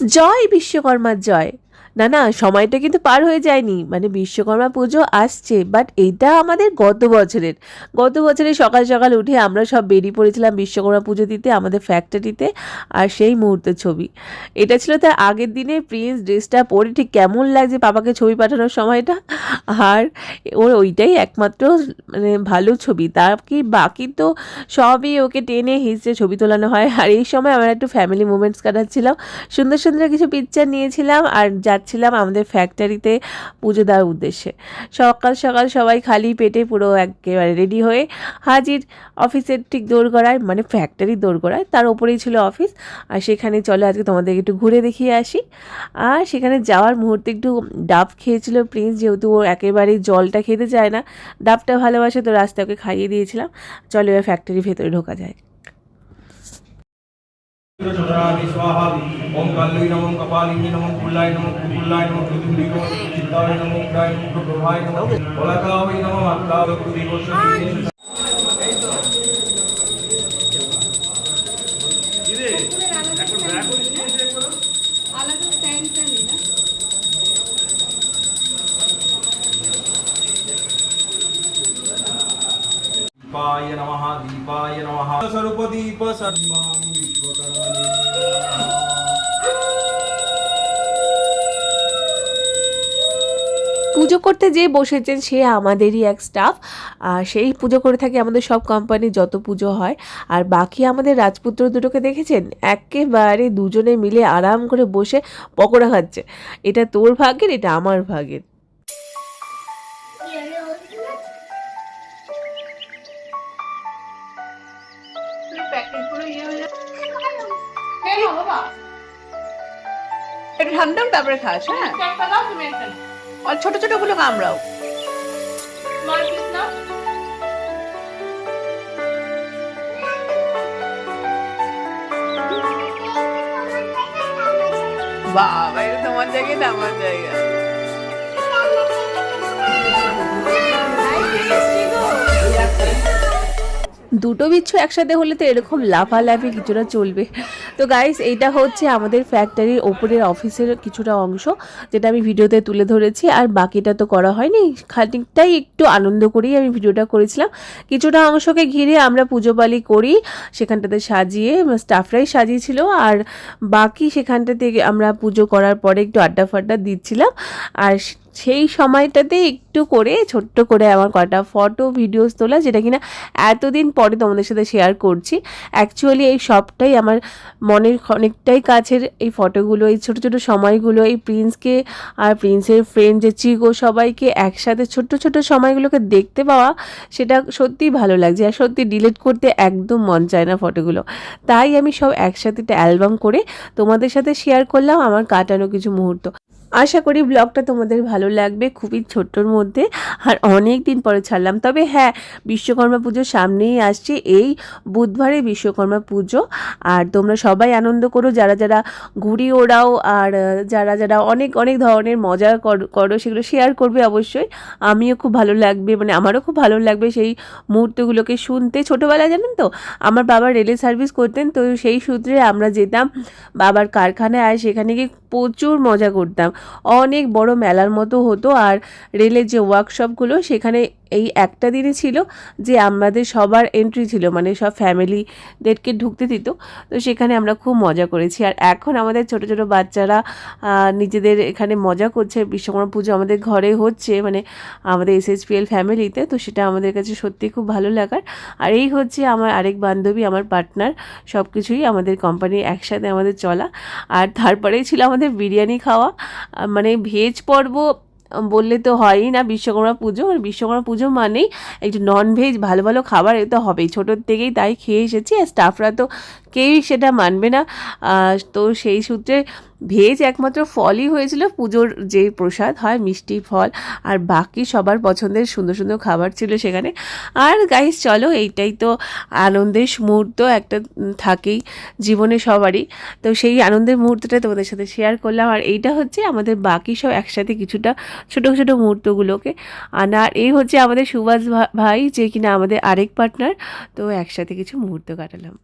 জয় বিশ্বকর্মার জয়। না না, সময়টা কিন্তু পার হয়ে যায়নি, মানে বিশ্বকর্মা পুজো আসছে, বাট এইটা আমাদের গত বছরের সকাল সকাল উঠে আমরা সব বেরিয়ে পড়েছিলাম বিশ্বকর্মা পুজো দিতে আমাদের ফ্যাক্টরিতে। আর সেই মুহূর্তের ছবি এটা ছিল। তার আগের দিনে প্রিন্স ড্রেসটা পরে ঠিক কেমন লাগছে পাপাকে ছবি পাঠানোর সময়টা, আর ওর ওইটাই একমাত্র মানে ভালো ছবি। তার কি বাকি তো সবই ওকে টেনে হিঁচড়ে ছবি তোলানো হয়। আর এই সময় আমরা একটু ফ্যামিলি মুমেন্টস কাটাচ্ছিলাম, সুন্দর সুন্দর কিছু পিকচার নিয়েছিলাম আর যাচ্ছিলাম আমাদের ফ্যাক্টরিতে পুজো দেওয়ার উদ্দেশ্যে। সকাল সকাল সবাই খালি পেটে পুরো একেবারে রেডি হয়ে হাজির অফিসের ঠিক দোরগোড়ায়, মানে ফ্যাক্টরির দোরগোড়ায়, তার ওপরেই ছিল অফিস। আর সেখানে চলো আজকে তোমাদেরকে একটু ঘুরে দেখিয়ে আসি। আর সেখানে যাওয়ার মুহূর্তে একটু ডাব খেয়েছিল প্রিন্স, যেহেতু ও একেবারেই জলটা খেতে চায় না, ডাবটা ভালোবাসে, তো রাস্তায় ওকে খাইয়ে দিয়েছিলাম। চলো এবার ফ্যাক্টরির ভেতরে ঢোকা যায়। स्वाहा ओम काली नमः कपालिनी नमः कुल्लाय नमः कुल्लाय नमः कुदुंडी नमः चित्ताय नमः उग्राय नमः प्रभाय नमः वलकावै नमः अक्लाव कुदिवोष दीपाय नमः स्वरूप दीप सर्वं विश्वकर्मणे পুজো করতে যে বসেছেন সে আমাদেরই এক স্টাফ। আর সেই পুজো করে থাকে আমাদের সব কোম্পানির যত পুজো হয়। আর বাকি আমাদের রাজপুত্র দুটোকে দেখেছেন, একেবারে দুজনে মিলে আরাম করে বসে পকোড়া খাচ্ছে। এটা তোর ভাগ্যের, এটা আমার ভাগ্যের। একটু ঠান্ডা তারপরে খাস। হ্যাঁ, আর ছোট ছোট গুলো কামড়াও। বাবা, এটা তোমার জায়গায় না আমার জায়গা। দুটো বিচ্ছু একসাথে হলে তো এরকম লাফালাফি কিছুটা চলবে। তো গাইস, এইটা হচ্ছে আমাদের ফ্যাক্টরির ওপরের অফিসের কিছুটা অংশ, যেটা আমি ভিডিওতে তুলে ধরেছি। আর বাকিটা তো করা হয়নি, খানিকটাই একটু আনন্দ করেই আমি ভিডিওটা করেছিলাম। কিছুটা অংশকে ঘিরে আমরা পুজো পালি করি, সেখানটাতে সাজিয়ে স্টাফরাই সাজিয়েছিল। আর বাকি সেখানটাতে আমরা পুজো করার পরে একটু আড্ডা ফাড্ডা দিচ্ছিলাম। আর সেই সময়টাতে একটু করে ছোট্ট করে আমার কটা ফটো ভিডিওস তোলা, যেটা কিনা এতদিন পরে তোমাদের সাথে শেয়ার করছি। অ্যাকচুয়ালি এই সবটাই আমার মনের অনেকটাই কাছের এই ফটোগুলো, এই ছোটো ছোটো সময়গুলো, এই প্রিন্সকে আর প্রিন্সের ফ্রেন্ড যে চিগো, সবাইকে একসাথে ছোট্ট ছোট্ট সময়গুলোকে দেখতে পাওয়া, সেটা সত্যিই ভালো লাগছে। আর সত্যি ডিলিট করতে একদম মন চায় না ফটোগুলো। তাই আমি সব একসাথে একটা অ্যালবাম করে তোমাদের সাথে শেয়ার করলাম আমার কাটানো কিছু মুহূর্ত। আশা করি ব্লগটা তোমাদের ভালো লাগবে, খুবই ছোট্টর মধ্যে। আর অনেক দিন পরে ছাড়লাম। তবে হ্যাঁ, বিশ্বকর্মা পুজো সামনেই আসছে, এই বুধবারে বিশ্বকর্মা পুজো। আর তোমরা সবাই আনন্দ করো, যারা যারা ঘুড়ি ওড়াও আর যারা যারা অনেক অনেক ধরনের মজা করো, সেগুলো শেয়ার করবে অবশ্যই। আমিও খুব ভালো লাগবে, মানে আমারও খুব ভালো লাগবে সেই মুহূর্তগুলোকে শুনতে। ছোটোবেলায় জানেন তো, আমার বাবা রেলে সার্ভিস করতেন, তো সেই সূত্রে আমরা যেতাম বাবার কারখানায়। আর সেখানে গিয়ে প্রচুর মজা করতাম, অনেক বড় মেলার মতো হতো। আর রেলের যে ওয়ার্কশপগুলো, সেখানে এই একটা দিনই ছিল যে আমাদের সবার এন্ট্রি ছিল, মানে সব ফ্যামিলিদেরকে ঢুকতে দিত। তো সেখানে আমরা খুব মজা করেছি। আর এখন আমাদের ছোট ছোট বাচ্চারা নিজেদের এখানে মজা করছে। বিশ্বকর্মা পুজো আমাদের ঘরে হচ্ছে, মানে আমাদের SHPL ফ্যামিলিতে। তো সেটা আমাদের কাছে সত্যি খুব ভালো লাগার। আর এই হচ্ছে আমার আরেক বান্ধবী, আমার পার্টনার, সব কিছুই আমাদের কোম্পানির একসাথে আমাদের চলা। আর তারপরেই ছিল আমাদের বিরিয়ানি খাওয়া, মানে ভেজ পর্ব বললে তো হয়ই না বিশ্বকর্মা পুজো। আর বিশ্বকর্মা পুজো মানেই একটু ননভেজ ভালো ভালো খাবার এ তো হবেই, ছোটোর থেকেই তাই খেয়ে এসেছি। আর স্টাফরা তো কেউই সেটা মানবে না। তো সেই সূত্রে ভেজ একমাত্র ফলই হয়েছিল, পুজোর যে প্রসাদ হয় মিষ্টি ফল, আর বাকি সবার পছন্দের সুন্দর সুন্দর খাবার ছিল সেখানে। আর গাইস চলো, এইটাই তো আনন্দের মুহূর্ত একটা থাকেই জীবনে সবারই। তো সেই আনন্দের মুহূর্তটা তোমাদের সাথে শেয়ার করলাম। আর এইটা হচ্ছে আমাদের বাকি সব একসাথে কিছুটা ছোটো ছোটো মুহূর্তগুলোকে। আর এই হচ্ছে আমাদের সুভাষ ভাই, যে কিনা আমাদের আরেক পার্টনার। তো একসাথে কিছু মুহূর্ত কাটালাম।